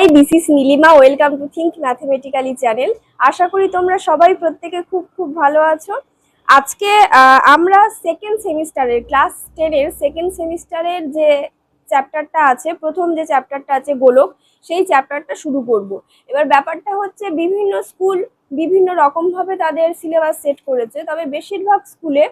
High, this is Nilima. Welcome to think mathematically channel. আশা করি তোমরা সবাই প্রত্যেকে খুব খুব ভালো আছো। আজকে আমরা সেকেন্ড সেমিস্টারের ক্লাস 10 এর সেকেন্ড সেমিস্টারের যে চ্যাপ্টারটা আছে, প্রথম যে চ্যাপ্টারটা আছে গোলক, সেই চ্যাপ্টারটা শুরু করব। এবার ব্যাপারটা হচ্ছে বিভিন্ন স্কুল বিভিন্ন রকম ভাবে তাদের সিলেবাস সেট করেছে, তবে বেশিরভাগ স্কুলে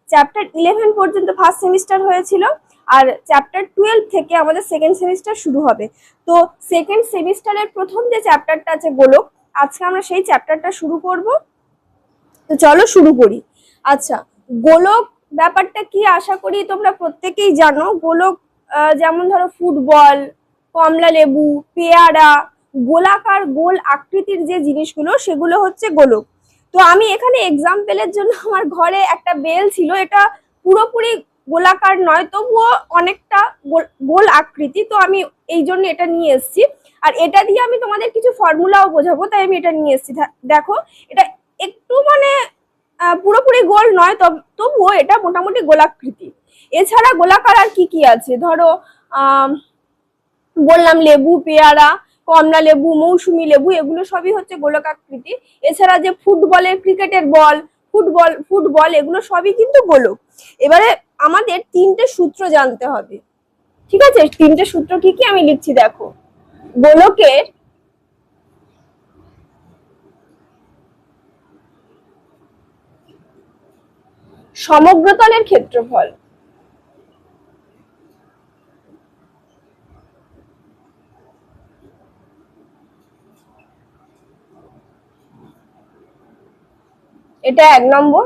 চ্যাপ্টার 11 পর্যন্ত ফার্স্ট সেমিস্টার হয়েছিল, আর চ্যাপ্টার 12 থেকে আমাদের সেকেন্ড সেমিস্টার শুরু হবে। তো সেকেন্ড সেমিস্টারের প্রথম যে চ্যাপ্টারটা আছে গোলক, আজকে আমরা সেই চ্যাপ্টারটা শুরু করব। তো চলো শুরু করি। আচ্ছা, গোলক ব্যাপারটা কি আশা করি তোমরা প্রত্যেকেই জানো। গোলক যেমন ধরো ফুটবল, কমলা লেবু, পেয়ারা, গোলাকার গোল আকৃতির যে জিনিসগুলো সেগুলো হচ্ছে গোলক। তো আমি এখানে এক্সাম্পলের জন্য আমার ঘরে একটা বেল ছিল, এটা পুরোপুরি গোলাকার নয়, তবুও অনেকটা গোল আকৃতি, তো আমি এই জন্য এটা নিয়ে এসেছি। আর এটা দিয়ে আমি তোমাদের কিছু ফর্মুলাও বোঝাবো, তাই আমি এটা নিয়ে এসেছি। দেখো, এটা একটু মানে পুরোপুরি গোল নয়, তবুও এটা মোটামুটি গোলাকৃতি। এছাড়া গোলাকার আর কি কি আছে ধরো, বললাম লেবু, পেয়ারা, কমলা লেবু, মৌসুমী লেবু, এগুলো সবই হচ্ছে গোলকাকৃতি। এছাড়া যে ফুটবলের ক্রিকেটের বল, ফুটবল এগুলো সবই কিন্তু গোলক। এবারে আমাদের তিনটে সূত্র জানতে হবে, ঠিক আছে? তিনটে সূত্র কি কি আমি লিখছি দেখো। গোলকের সমগ্রতলের ক্ষেত্রফল, এটা 1 নম্বর।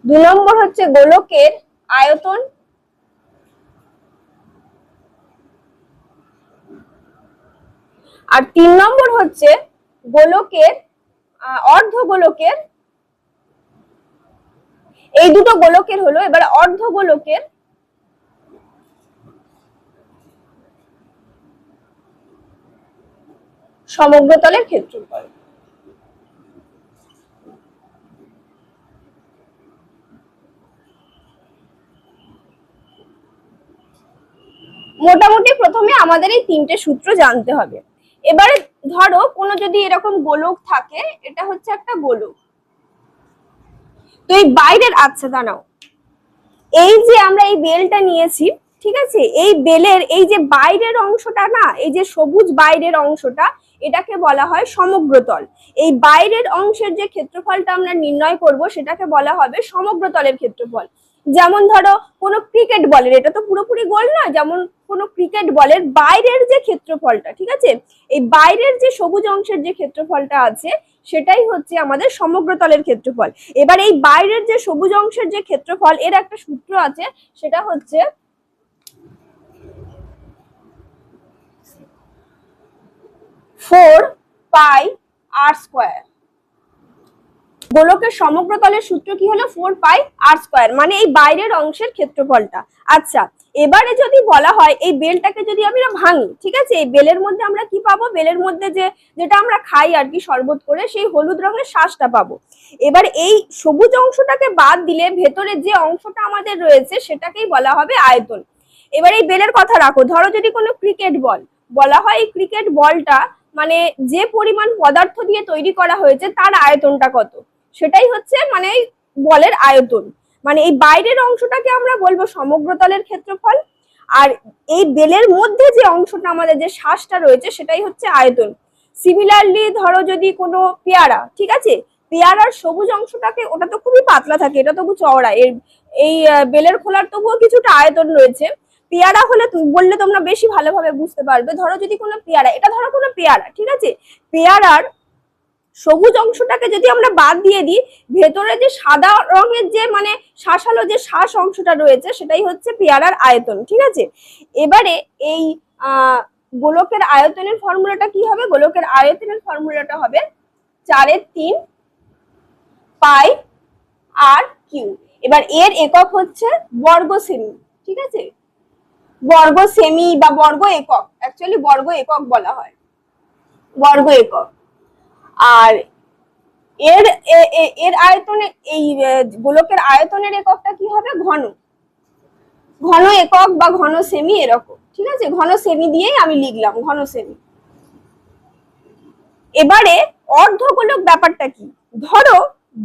2 নম্বর হচ্ছে গোলকের আয়তন, আর 3 নম্বর হচ্ছে গোলকের অর্ধগোলকের, এই দুটো গোলকের হলো। এবার অর্ধগোলকের সমগ্রতলের ক্ষেত্রফল। মোটামুটি প্রথমে আমাদের এই তিনটে সূত্র জানতে হবে। এবারে ধরো কোনো যদি এরকম গোলক থাকে, এটা হচ্ছে একটা গোলক, তো এই বাইরের, আচ্ছা দাঁড়াও, এই যে আমরা এই বেলটা নিয়েছি, ঠিক আছে, এই বেলের এই যে বাইরের অংশটা না, এই যে সবুজ বাইরের অংশটা, এটাকে বলা হয় সমগ্রতল। এই বাইরের অংশের যে ক্ষেত্রফলটা আমরা নির্ণয় করব সেটাকে বলা হবে সমগ্রতলের ক্ষেত্রফল। যেমন ধরো কোনো ক্রিকেট বলের, এটা তো পুরোপুরি গোল না, যেমন কোনো ক্রিকেট বলের বাইরের যে ক্ষেত্রফলটা, ঠিক আছে, এই বাইরের যে সবুজ অংশের যে ক্ষেত্রফলটা আছে সেটাই হচ্ছে আমাদের সমগ্রতলের ক্ষেত্রফল। এবার এই বাইরের যে সবুজ অংশের যে ক্ষেত্রফল, এর একটা সূত্র আছে, সেটা হচ্ছে 4πr²। গোলকের সমগ্রতলের সূত্র কি হলো? 4πr², মানে এই বাইরের অংশের ক্ষেত্রফলটা। আচ্ছা, এবারে যদি বলা হয় এই বেলটাকে যদি আমরা ভাঙি, ঠিক আছে, এই বেলের মধ্যে আমরা কি পাবো? বেলের মধ্যে যেটা আমরা খাই আর কি শরবত করে, সেই হলুদ রঙের শাঁসটা পাবো। এবার এই সবুজ অংশটাকে বাদ দিলে ভেতরে যে অংশটা আমাদের রয়েছে সেটাকেই বলা হবে আয়তন। এবার এই বেলের কথা রাখো, ধরো যদি কোনো ক্রিকেট বল বলা হয়, এই ক্রিকেট বলটা মানে যে পরিমাণ পদার্থ দিয়ে তৈরি করা হয়েছে তার আয়তনটা কত, সেটাই হচ্ছে মানে বলের আয়তন। মানে এই বাইরের অংশটাকে আমরা বলবো সমগ্রতলের ক্ষেত্রফল, আর এই বেলের মধ্যে যে অংশটা আমাদের যে শ্বাসটা রয়েছে সেটাই হচ্ছে আয়তন। সিমিলারলি ধরো যদি কোনো পেয়ারা, ঠিক আছে, পেয়ারার সবুজ অংশটাকে, ওটা তো খুবই পাতলা থাকে, এটা তবু চওড়া, এই বেলের খোলার তবুও কিছুটা আয়তন রয়েছে। পেয়ারা হলে বললে তোমরা বেশি ভালোভাবে বুঝতে পারবে। ধরো যদি কোনো পেয়ারা, এটা ধরো কোনো পেয়ারা, ঠিক আছে, পেয়ারার সবুজ অংশটাকে যদি আমরা বাদ দিয়ে দিই, ভেতরে যে সাদা রঙের যে মানে শাঁসালো যে শ্বাস অংশটা রয়েছে সেটাই হচ্ছে পেয়ারার আয়তন, ঠিক আছে। এবারে এই গোলকের আয়তনের ফর্মুলাটা কি হবে? গোলকের আয়তনের ফর্মুলাটা হবে 4/3 πr²। এবার এর একক হচ্ছে বর্গ সেমি, ঠিক আছে, বর্গ সেমি বা বর্গ একক, অ্যাকচুয়ালি বর্গ একক বলা হয়, বর্গ একক। আর এর এর আয়তনে, এই গোলকের আয়তনের এককটা কি হবে? ঘন, ঘন একক বা ঘন সেমি এরকম, ঠিক আছে, ঘন সেমি দিয়েই আমি লিখলাম ঘন সেমি। এবারে অর্ধগোলক ব্যাপারটা কি, ধরো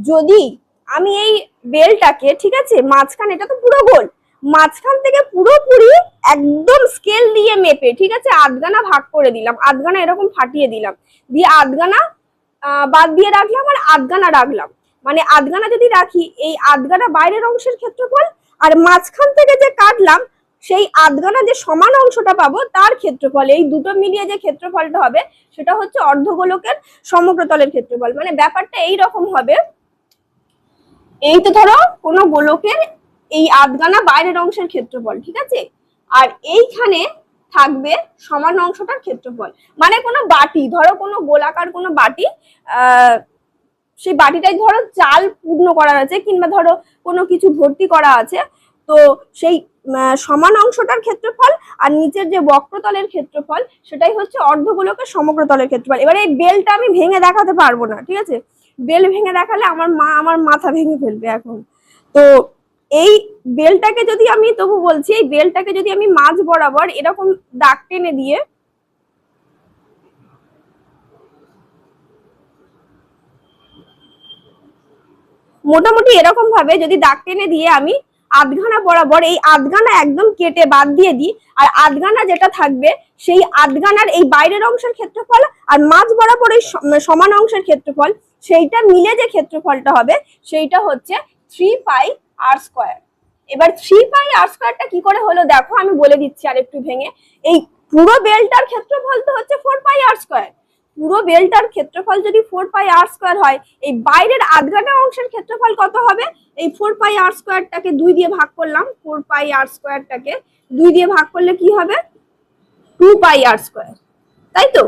যদি আমি এই বেলটাকে, ঠিক আছে, মাঝখানে, এটা তো পুরো গোল, মাঝখান থেকে পুরোপুরি একদম স্কেল দিয়ে মেপে, ঠিক আছে, আধগানা ভাগ করে দিলাম, আধগানা এরকম ফাটিয়ে দিলাম, দিয়ে আধগানা বাদ দিয়ে রাখলাম আর আধগানা রাখলাম। মানে আধগানা যদি রাখি, এই আধগানা বাইরের অংশের ক্ষেত্রফল, আর মাঝখান থেকে যে কাটলাম সেই আধগানা যে সমান অংশটা পাবো তার ক্ষেত্রফল, এই দুটো মিলিয়ে যে ক্ষেত্রফলটা হবে সেটা হচ্ছে অর্ধগোলকের সমগ্রতলের ক্ষেত্রফল। মানে ব্যাপারটা এই রকম হবে, এই তো ধরো কোনো গোলকের এই আধগানা বাইরের অংশের ক্ষেত্রফল, ঠিক আছে, আর এইখানে থাকবে সমান অংশটার ক্ষেত্রফল। মানে কোনো বাটি, ধরো কোনো গোলাকার কোনো বাটি, সেই বাটিটাই ধরো চাল পূর্ণ করা আছে কিংবা ধরো কোনো কিছু ভর্তি করা আছে, তো সেই সমান অংশটার ক্ষেত্রফল আর নিচের যে বক্রতলের ক্ষেত্রফল সেটাই হচ্ছে অর্ধগোলকের সমগ্রতলের ক্ষেত্রফল। এবারে এই বেলটা আমি ভেঙে দেখাতে পারবো না, ঠিক আছে, বেল ভেঙে দেখালে আমার মাথা ভেঙে ফেলবে এখন। তো এই বেলটাকে যদি আমি, তবু বলছি, এই বেলটাকে যদি আমি মাঝ বরাবর এরকম দাগ টেনে দিয়ে, মোটামুটি এরকম ভাবে যদি দাগ টেনে দিয়ে আমি আধগানা বরাবর এই আধগানা একদম কেটে বাদ দিয়ে দিই, আর আধগানা যেটা থাকবে সেই আধগানার এই বাইরের অংশের ক্ষেত্রফল আর মাঝ বরাবর এই সমান অংশের ক্ষেত্রফল, সেইটা মিলে যে ক্ষেত্রফলটা হবে সেইটা হচ্ছে 3πr²। এবার 3πr² কি করে হলো দেখো, আমি বলে দিচ্ছি আর একটু ভেঙে। এই পুরো বেলটার ক্ষেত্রফল তো হচ্ছে 4πr², পুরো বেলটার ক্ষেত্রফল যদি 4πr² হয়, এই বাইরের আধগানা অংশের ক্ষেত্রফল কত হবে, এই 4πr²টাকে 2 দিয়ে ভাগ করলাম, 4πr²টাকে 2 দিয়ে ভাগ করলে কি হবে, 2πr², তাই তো,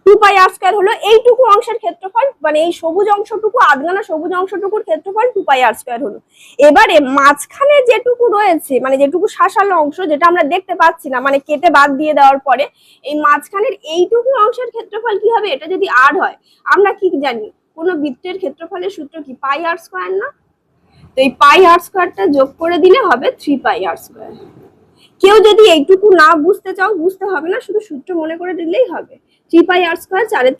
2πr² হলো এইটুকু অংশের ক্ষেত্রফল, মানে এই সবুজ অংশটুকু, আধগানা সবুজ অংশটুকুর ক্ষেত্রফল 2πr² হলো। এবারে মাঝখানে যেটুকু রয়েছে, মানে যেটুকু শাসালো অংশ যেটা আমরা দেখতে পাচ্ছি না, মানে কেটে বাদ দিয়ে দেওয়ার পরে এই মাঝখানের এইটুকু অংশের ক্ষেত্রফল কি হবে, এটা যদি r হয়, আমরা কি জানি কোনো বৃত্তের ক্ষেত্রফলের সূত্র কি, πr² না, তো এই πr²টা যোগ করে দিলে হবে 3πr²। কেউ যদি এইটুকু না বুঝতে চাও, বুঝতে হবে না, শুধু সূত্র মনে করে দিলেই হবে, 3πr²,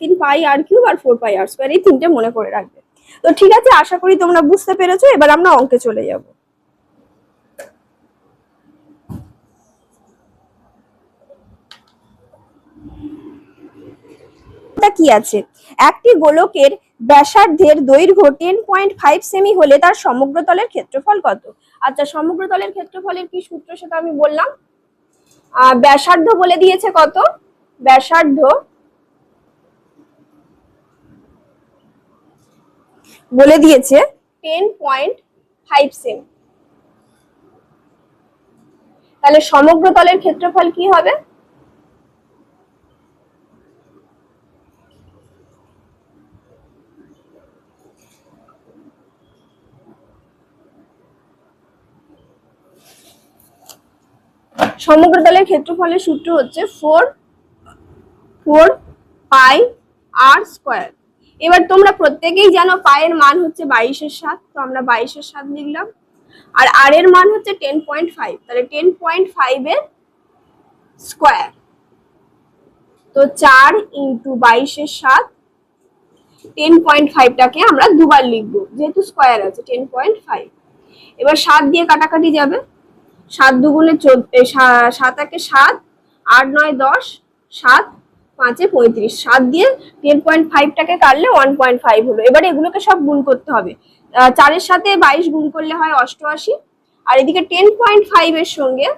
3πr³ আর 4πr², এই তিনটে মনে করে রাখবে। তো ঠিক আছে, আশা করি তোমরা বুঝতে পেরেছো। এবার আমরা অঙ্কে চলে যাব। কি আছে, একটি গোলকের ব্যাসার্ধের দৈর্ঘ্য 10.5 সেমি হলে তার সমগ্রতলের ক্ষেত্রফল কত। আচ্ছা, সমগ্রতলের ক্ষেত্রফলের কি সূত্র সেটা আমি বললাম, ব্যাসার্ধ বলে দিয়েছে কত, ব্যাসার্ধ বলে দিয়েছে 10.5 সেমি, তাহলে সমগ্রতলের ক্ষেত্রফল কি হবে, সমগ্রতলের ক্ষেত্রফলের সূত্র হচ্ছে 4πr²। এবার তোমরা প্রত্যেকেই জানো পায়ের মান হচ্ছে 22/7, তো আমরা 22/7 লিখলাম, আর আর এর মান হচ্ছে 10.5, তাহলে 10.5 এর স্কয়ার, তো 4 × 22/7, 10.5টাকে আমরা দুবার লিখবো যেহেতু স্কয়ার আছে 10.5। এবার 7 দিয়ে কাটাকাটি যাবে, 7 দুগুণে 14, 7 একে 7, 8 9 10, 7 5 এ 35, 7 দিয়ে 10.5টাকে কাটলে 1.5 হলো। এবার এগুলোকে সব গুণ করতে হবে, 4 এর সাথে 22 গুণ করলে হয় 88, আর এদিকে 10.5 এর সঙ্গে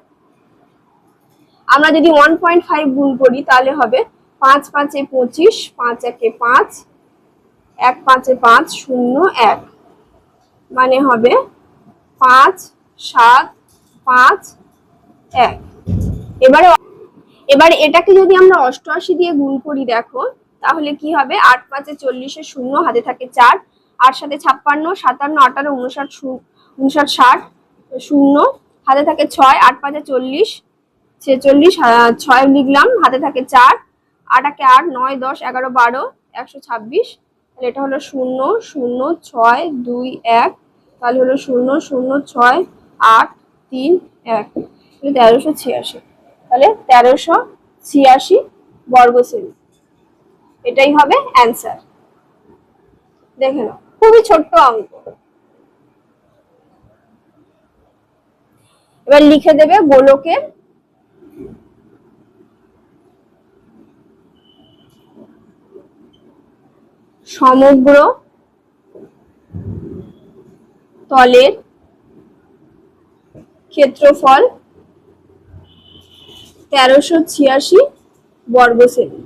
আমরা যদি 1.5 গুণ করি তাহলে হবে 5 5 এ 25, 5 একে 5, 1 5 এ 5, 0 1, মানে হবে 5 7 5 1। এবারে এটাকে যদি আমরা 88 দিয়ে গুণ করি দেখো তাহলে কি হবে, 8 5 এ 40, 0 হাতে থাকে 4, 8 7 এ 56, 57 58 59 59 60, 0 হাতে থাকে 6, 8 5 এ 40 46, 6 লিখলাম, হাতে থাকে 4, 8 একে 8, 9 10 11 12 126, তাহলে এটা হলো 0 0 6 2 1, তাহলে হলো 0 0 6 8 3 1। 1386, তাহলে 1386 বর্গ সেমি, এটাই হবে অ্যান্সার। দেখে নাও, খুবই ছোট্ট অঙ্ক। এবার লিখে দেবে গোলকের সমগ্র তলের ক্ষেত্রফল 1386 বর্গ সেমি।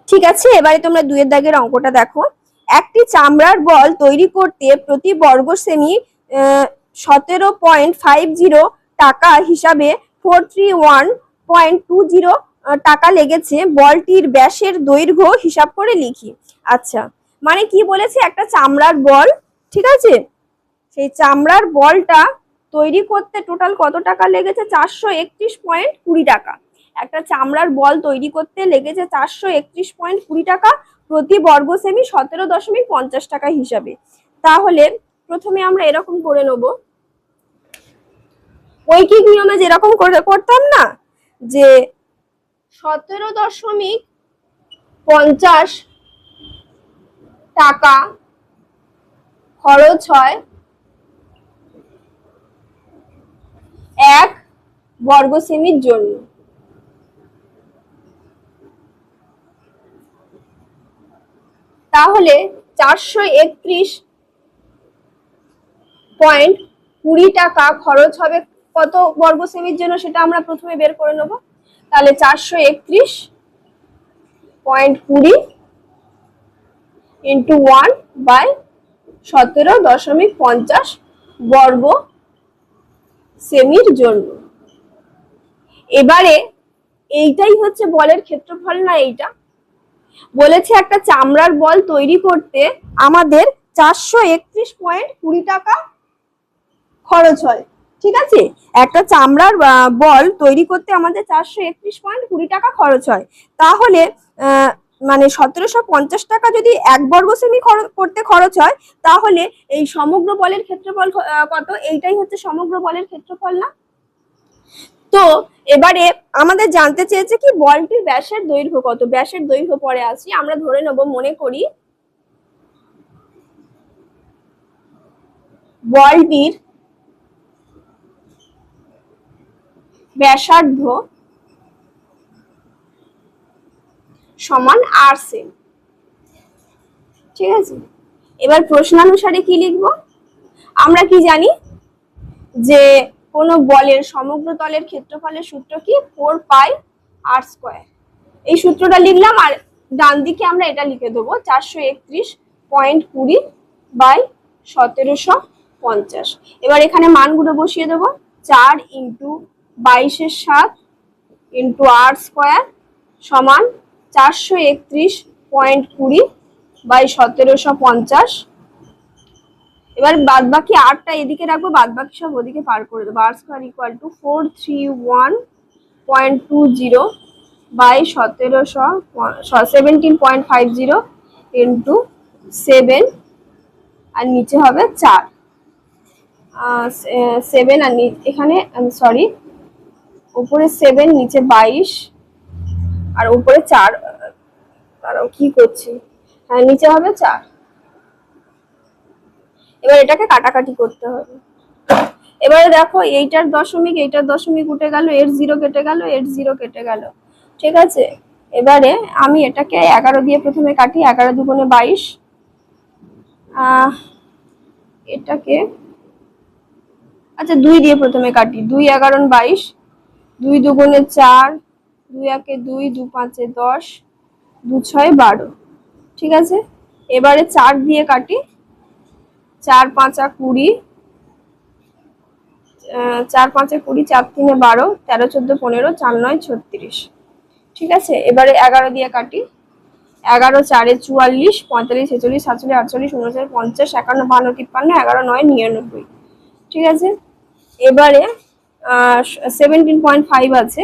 ঠিক আছে, এবারে তোমরা 2 দাগের অঙ্কটা দেখো। একটি চামড়ার বল তৈরি করতে প্রতি বর্গ সেমি 17.50 টাকা হিসাবে 431.20 টাকা লেগেছে। বলটির ব্যাসের দৈর্ঘ্য হিসাব করে লিখি। আচ্ছা, মানে কি বলেছে, একটা চামড়ার বল, ঠিক আছে, সেই চামড়ার বলটা তৈরি করতে টোটাল কত টাকা লেগেছে? 431.20 টাকা। একটা চামড়ার বল তৈরি করতে লেগেছে 431.20 টাকা প্রতি বর্গ সেমি 17.50 টাকা হিসাবে। তাহলে প্রথমে আমরা এরকম করে নেব, ঐকিক নিয়মে যেরকম করতাম না, যে 17.50 টাকা খরচ হয় 1 বর্গ সেমির জন্য। তাহলে 431.20 টাকা খরচ হবে কত বর্গ সেমির জন্য, সেটা আমরা প্রথমে বের করে নেব। তাহলে 431.20 ইন্টু 1/17.50 বর্গ সেমির জন্য। এবারে এইটাই হচ্ছে বলের ক্ষেত্রফল না? এইটা বলেছে একটা চামড়ার বল তৈরি করতে আমাদের 431.20 টাকা খরচ হয়, ঠিক আছে, একটা চামড়ার বল তৈরি করতে আমাদের 431.20 টাকা খরচ হয়। তাহলে মানে 1750 টাকা যদি 1 বর্গ সেমি করতে খরচ হয়, তাহলে এই সমগ্র বলের ক্ষেত্রফল কত? এইটাই হচ্ছে সমগ্র বলের ক্ষেত্রফল না? তো এবারে আমাদের জানতে চেয়েছে কি বলটির ব্যাসের দৈর্ঘ্য কত। ব্যাসের দৈর্ঘ্য পরে আসি, আমরা ধরে নেব, মনে করি বলটির ব্যাসার্ধ সমান r সেমি, ঠিক আছে। এবার প্রশ্নানুসারে কি লিখবো? আমরা কি জানি যে কোন বলের সমগ্র তলের ক্ষেত্রফলের সূত্র কি? 4πr²। এই সূত্রটা লিখলাম, আর ডান দিকে আমরা এটা লিখে দেবো 431.20 বাই 1750। এবার এখানে মানগুলো বসিয়ে দেবো, 4 ইন্টু 22/7 ইন্টু r² সমান 431.20 বাই 1750। এবার বাদ বাকি 8টা এদিকে রাখবো, বাদ বাকি সব ওদিকে পার করে দেবো। r² equal to 431.20 by 1750 into 7, আর নিচে হবে 4, 7, আর এখানে সরি, উপরে 7, নিচে 22, আর উপরে 4, আর কি করছি, হ্যাঁ নিচে হবে 4। এবার এটাকে কাটাকাটি করতে হবে। এবারে দেখো, এইটার দশমিক উঠে গেল, এর 0 কেটে গেল, এর 0 কেটে গেল, ঠিক আছে। এবারে আমি এটাকে 11 দিয়ে প্রথমে কাটি, 11 দুগুণে 22, এটাকে আচ্ছা 2 দিয়ে প্রথমে কাটি, 2 11 22, 2 দুগুণে 4, 2 1 2, 2 5 10, 2 6 12, ঠিক আছে। এবারে 4 দিয়ে কাটি, 4 5 20, 4 5 20, 4 3 12, 13 14 15, 4 9 36, ঠিক আছে। এবারে 11 দিয়ে কাটি, 11 4 44, 45 46 47 48 49 50 51 52 53, 11 9 99, ঠিক আছে। এবারে 17.5 আছে,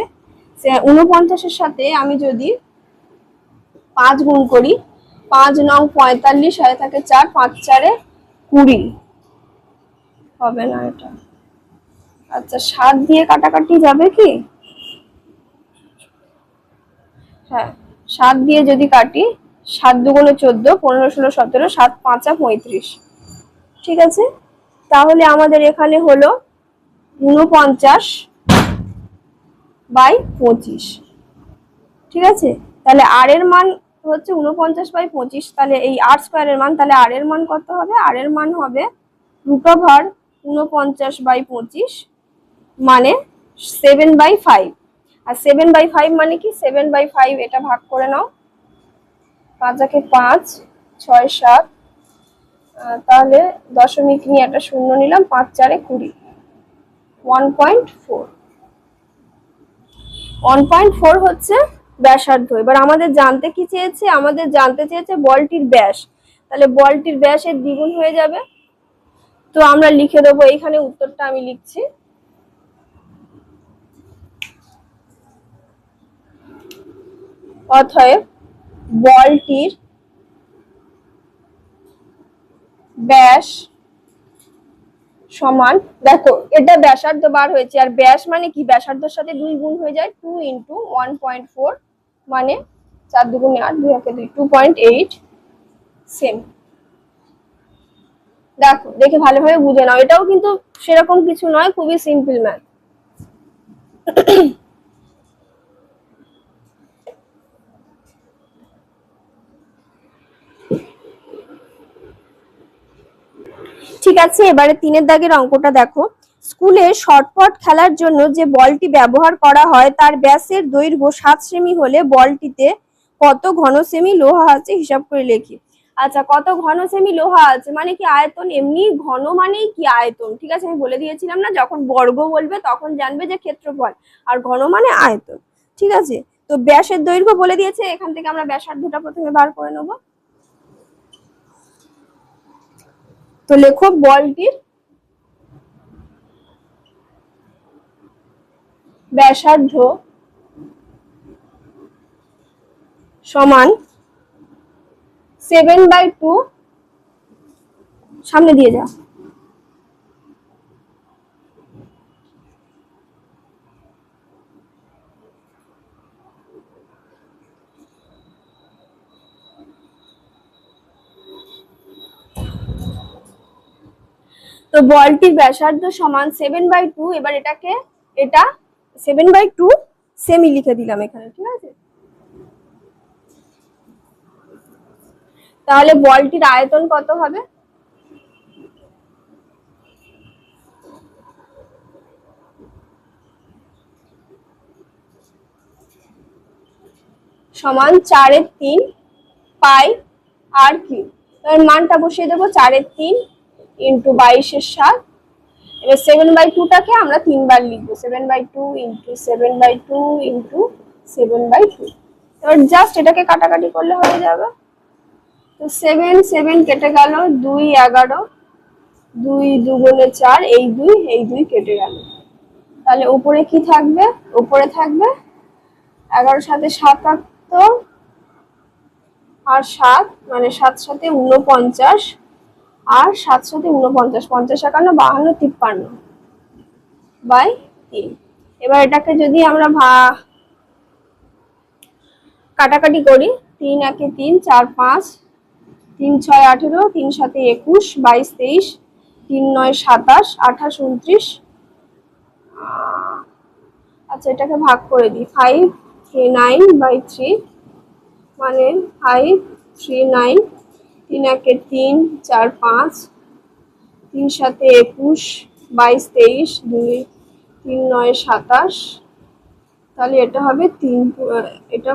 49-এর সাথে আমি যদি 5 গুণ করি, 5 9 45, সাথে থাকে 4, 5 4 20, হবে না এটা। আচ্ছা 7 দিয়ে কাটাকাটি যাবে কি? হ্যাঁ 7 দিয়ে যদি কাটি, 7 দুগুণে 14, 15 16 17, 7 5 35। ঠিক আছে, তাহলে আমাদের এখানে হলো 49/25। ঠিক আছে, তাহলে আর এর মান হচ্ছে 49/25। তাহলে এই আর স্কোয়ারের মান, তাহলে আর এর মান কত হবে? আর এর মান হবে √49/25 মানে 7/5। আর 7/5 মানে কি? 7/5 এটা ভাগ করে নাও, 5 একে 5, 6 7, তাহলে দশমিক নিয়ে একটা শূন্য নিলাম, 5 4 20, 1.4। 1.4 হচ্ছে ব্যাসার্ধ। এবার আমাদের জানতে কি চেয়েছে? আমাদের জানতে চেয়েছে বলটির ব্যাস। তাহলে বলটির ব্যাসের দ্বিগুণ হয়ে যাবে। তো আমরা লিখে দেবো, এইখানে উত্তরটা আমি লিখছি। অতএব বলটির ব্যাস সমান, দেখো এটা ব্যাসার্ধ বার হয়েছে, আর ব্যাস মানে কি? ব্যাসার্ধের সাথে 2 গুণ হয়ে যায়, 2 × 1.4 মানে 4 2 8, 2 1 2, 2.8 সেম। দেখো, দেখে ভালোভাবে বুঝে নাও, এটাও কিন্তু সেরকম কিছু নয়, খুবই সিম্পল ম্যাথ। ঠিক আছে, এবারে 3 দাগের অঙ্কটা দেখো। স্কুলে শর্টপাট খেলার জন্য যে বলটি ব্যবহার করা হয় তার ব্যাসের দৈর্ঘ্য 7 সেমি হলে বলটিতে কত ঘন সেমি লোহা আছে হিসাব করে লেখি। আচ্ছা, কত ঘন সেমি লোহা আছে মানে কি? আয়তন। এমনি ঘন মানেই কি? আয়তন। ঠিক আছে, আমি বলে দিয়েছিলাম না, যখন বর্গ বলবে তখন জানবে যে ক্ষেত্রফল, আর ঘন মানে আয়তন। ঠিক আছে, তো ব্যাসের দৈর্ঘ্য বলে দিয়েছে, এখান থেকে আমরা ব্যাসার্ধটা প্রথমে বার করে নেব। তো লেখো বলটির ব্যাসার্ধ সমান 7/2, সামনে দিয়ে যা, তো বলটির ব্যাসার্ধ সমান 7/2। এবার এটাকে, এটা 7/2 সেমি লিখে দিলাম এখানে। ঠিক আছে, তাহলে বলটির আয়তন কত হবে? সমান 4/3 পাই আর কিউ। এবার মানটা বসিয়ে দেবো, 4/3 × 22/7। এবার 7/2টাকে আমরা 3 বার লিখবো, 7/2 × 7/2 × 7/2। এবার জাস্ট এটাকে কাটাকাটি করলে হয়ে যাবে। তো 7 7 কেটে গেল, 2 11, 2 2 4, এই 2 কেটে গেল। তাহলে উপরে কি থাকবে? উপরে থাকবে 11 7 77 আর 7 মানে 7 7 49 আর 7 7 49, 50 51 52 53/3। এবার এটাকে যদি আমরা কাটাকাটি করি, 3 1 3, 4 5, 3 6 18, 3 7 21, 22 23, 3 9 27, 28 29। আচ্ছা, এটাকে ভাগ করে দিই, 5 3 9/3 মানে 5 3 9, 3 1 3, 4 5, 3 7 21, 22 23, 2 3 9 27। তাহলে এটা হবে 3, এটা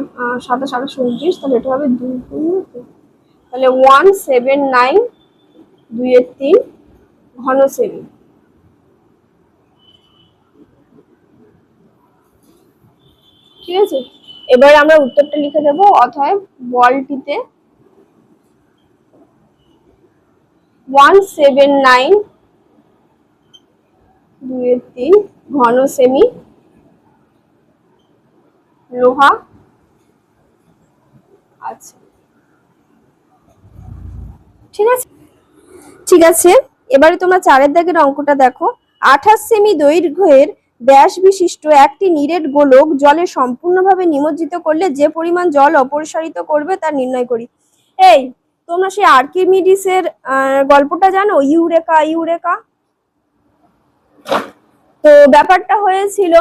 27 28 29, তাহলে এটা হবে 2 তাহলে 179 2 3 ঘন সেমি। ঠিক আছে, এবার আমরা উত্তরটা লিখে দেবো। অতএব বলটিতে 179 2 3 ঘন সেমি লোহা আছে। ঠিক আছে, ঠিক আছে। এবারে তোমরা 4 দাগের অঙ্কটা দেখো। 28 সেমি দৈর্ঘ্যের ব্যাস বিশিষ্ট একটি নিরেট গোলক জলে সম্পূর্ণভাবে নিমজ্জিত করলে যে পরিমাণ জল অপসারিত করবে তা নির্ণয় করি। এই তোমরা সেই আর্কিমিডিসের গল্পটা জানো, ইউরেকা ইউরেকা? তো ব্যাপারটা হয়েছিল,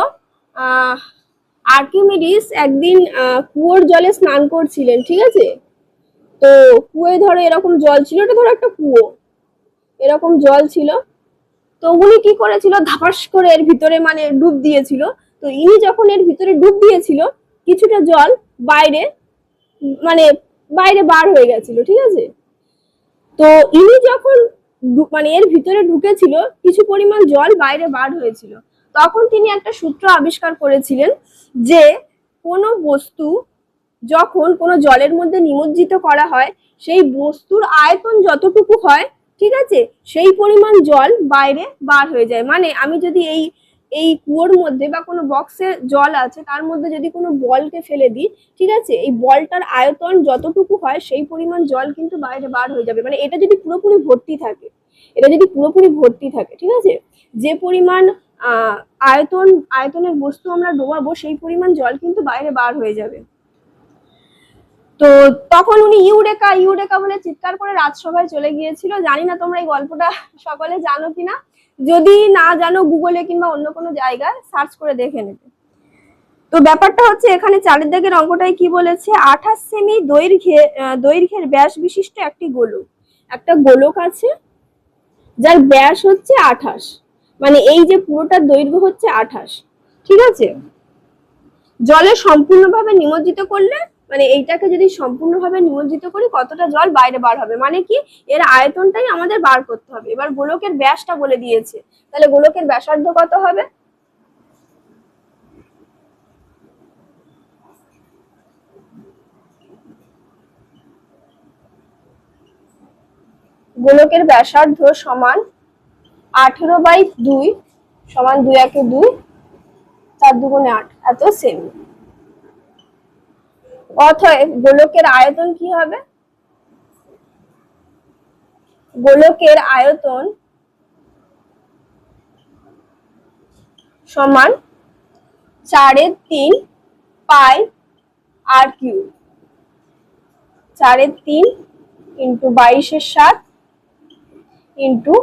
আর্কিমিডিস একদিন কুয়োর জলে স্নান করছিলেন, ঠিক আছে? তো কুয়োয় ধরো এরকম জল ছিল, এটা ধরো একটা কুয়ো, এরকম জল ছিল। তো উনি কি করেছিল, ধাপাস করে এর ভিতরে মানে ডুব দিয়েছিল। তো ইনি যখন এর ভিতরে ডুব দিয়েছিল, কিছুটা জল বাইরে মানে বাইরে বার হয়ে গেছিল, ঠিক আছে? তো ইনি যখন মানে এর ভিতরে ঢুকেছিল, কিছু পরিমাণ জল বাইরে বার হয়েছিল। তখন তিনি একটা সূত্র আবিষ্কার করেছিলেন যে কোনো বস্তু যখন কোনো জলের মধ্যে নিমজ্জিত করা হয়, সেই বস্তুর আয়তন যতটুকু হয়, ঠিক আছে, সেই পরিমাণ জল বাইরে বার হয়ে যায়। মানে আমি যদি এই কুয়োর মধ্যে বা কোনো বক্সে জল আছে, তার মধ্যে যদি কোনো বলকে ফেলে দিই, ঠিক আছে, এই বলটার আয়তন যতটুকু হয় সেই পরিমাণ জল কিন্তু বাইরে বার হয়ে যাবে। মানে এটা যদি পুরোপুরি ভর্তি থাকে, ঠিক আছে, যে পরিমাণ আয়তনের বস্তু আমরা ডোবাবো, সেই পরিমাণ জল কিন্তু বাইরে বার হয়ে যাবে। তো তখন উনি ইউরেকা ইউরেকা বলে চিৎকার করে রাজসভায় চলে গিয়েছিল। জানি না তোমরা এই গল্পটা সকলে জানো কিনা, যদি না জানো গুগলে কিংবা অন্য কোনো জায়গায় সার্চ করে দেখে নেবে। তো ব্যাপারটা হচ্ছে, এখানে 4 দাগের অঙ্কটাই কি বলেছে, 28 সেমি দৈর্ঘ্যের ব্যাস বিশিষ্ট একটি গোলক। একটা গোলক আছে যার ব্যাস হচ্ছে 28, মানে এই যে পুরোটার দৈর্ঘ্য হচ্ছে 28, ঠিক আছে? জলে সম্পূর্ণভাবে নিমজ্জিত করলে, মানে এইটাকে যদি সম্পূর্ণভাবে নিমজ্জিত করি কতটা জল বাইরে বার হবে, মানে কি এর আয়তনটাই আমাদের বার করতে হবে। এবার গোলকের ব্যাসটা বলে দিয়েছে, তাহলে গোলকের ব্যাসার্ধ কত হবে? গোলকের ব্যাসার্ধ সমান 18/2 সমান 2 একে 2, 4 দুগুণে 8, এত সেমি। অতএব গোলকের আয়তন কি হবে? গোলকের আয়তন সমান 4/3 pi r cube, 4/3 into 22/7 into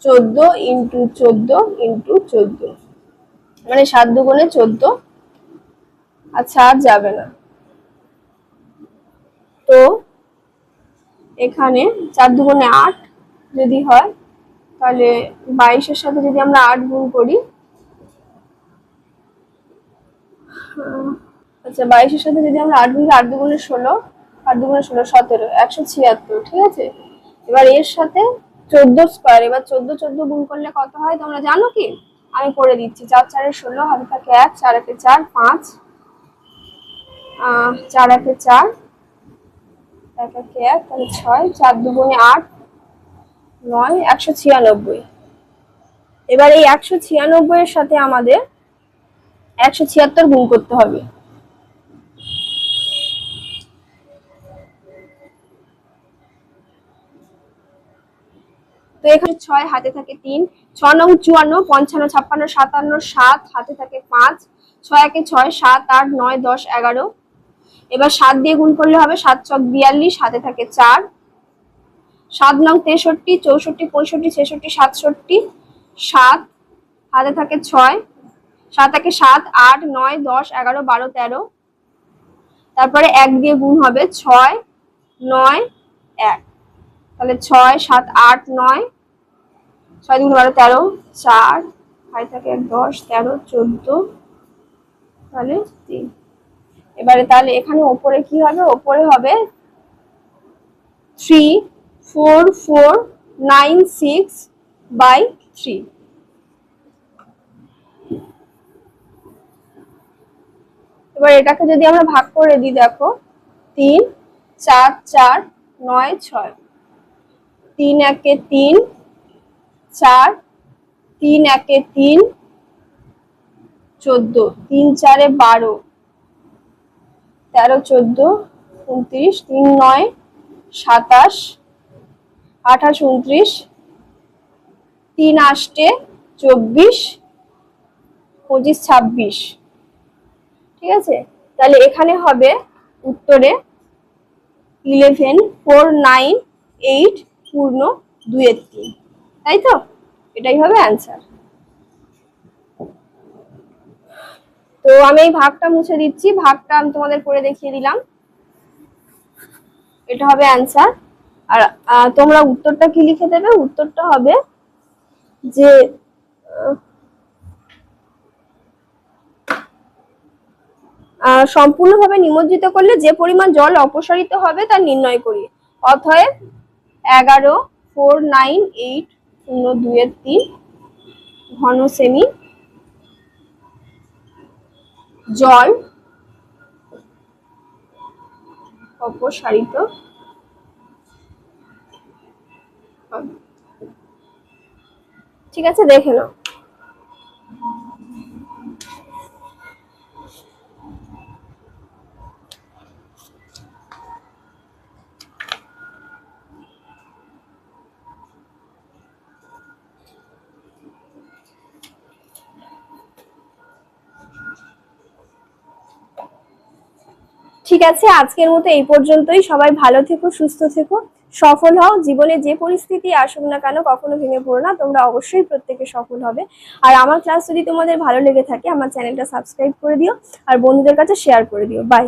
14 into 14 into 14, মানে 7 দুগুণে 14। আচ্ছা আর যাবে না। তো এখানে 4 দুগুণে 8 যদি হয়, তাহলে 22-এর সাথে যদি আমরা 8 গুণ করি, আচ্ছা 22-এর সাথে যদি আমরা 8 গুণ, 8 দুগুণে 16, 8 দুগুণে 16 17, 176, ঠিক আছে? এবার এর সাথে 14 স্কয়ার, এবার 14 14 গুণ করলে কত হয় তোমরা জানো কি? আমি করে দিচ্ছি। 4 4 16, হাতে থাকে 1, 4 একে 4, 5, 4 একে 4, 1 একে 1, তাহলে 6, 4 দুগুণে 8, 9, 196। এবার এই 196 এর সাথে আমাদের 176 গুণ করতে হবে। তো এখানে 6, হাতে থাকে 3, 6 9 54, 55 56 57, 7, হাতে থাকে 5, 6 একে 6, 7 8 9 10 11। এবার 7 দিয়ে গুণ করলে হবে 7 ছক 42, হাতে থাকে 4, 7 9 63, 64 65 66 67, 7, হাতে থাকে 6, 7 একে 7 8 9 10 11 12 13। তারপরে 1 দিয়ে গুণ হবে 6 9 1, তাহলে 6 7 8 9, 6 দুগুণ 12 13, 4, হাতে থাকে 10 13 14, তাহলে 3। এবারে তাহলে এখানে ওপরে কি হবে? ওপরে হবে 34496/3। এবার এটাকে যদি আমরা ভাগ করে দিই, দেখো 3 4 4 9 6, 3 একে 3, 4, 3 একে 3, 14, 3 4 12, 13 14 29, 3 9 27, 28 29, 3 8 24 25 26, ঠিক আছে? তাহলে এখানে হবে উত্তরে 11 4 9 8 পূর্ণ 2 এর 3, তাই তো? এটাই হবে অ্যান্সার। তো আমি এই ভাগটা মুছে দিচ্ছি, ভাগটা আমি তোমাদের করে দেখিয়ে দিলাম, এটা হবে অ্যান্সার। আর তোমরা উত্তরটা কি লিখে দেবে? উত্তরটা হবে যে সম্পূর্ণভাবে নিমজ্জিত করলে যে পরিমাণ জল অপসারিত হবে তা নির্ণয় করি। অতএব 11 4 9 8 0 2 এর 3 ঘন সেমি জল অপসারিত হবে। ঠিক আছে, দেখে নাও। ঠিক আছে, আজকের মতো এই পর্যন্তই। সবাই ভালো থেকো, সুস্থ থেকো, সফল হও। জীবনে যে পরিস্থিতি আসুক না কেন কখনো ভেঙে পড়ো না, তোমরা অবশ্যই প্রত্যেকে সফল হবে। আর আমার ক্লাস যদি তোমাদের ভালো লেগে থাকে আমার চ্যানেলটা সাবস্ক্রাইব করে দিও আর বন্ধুদের কাছে শেয়ার করে দিও। বাই।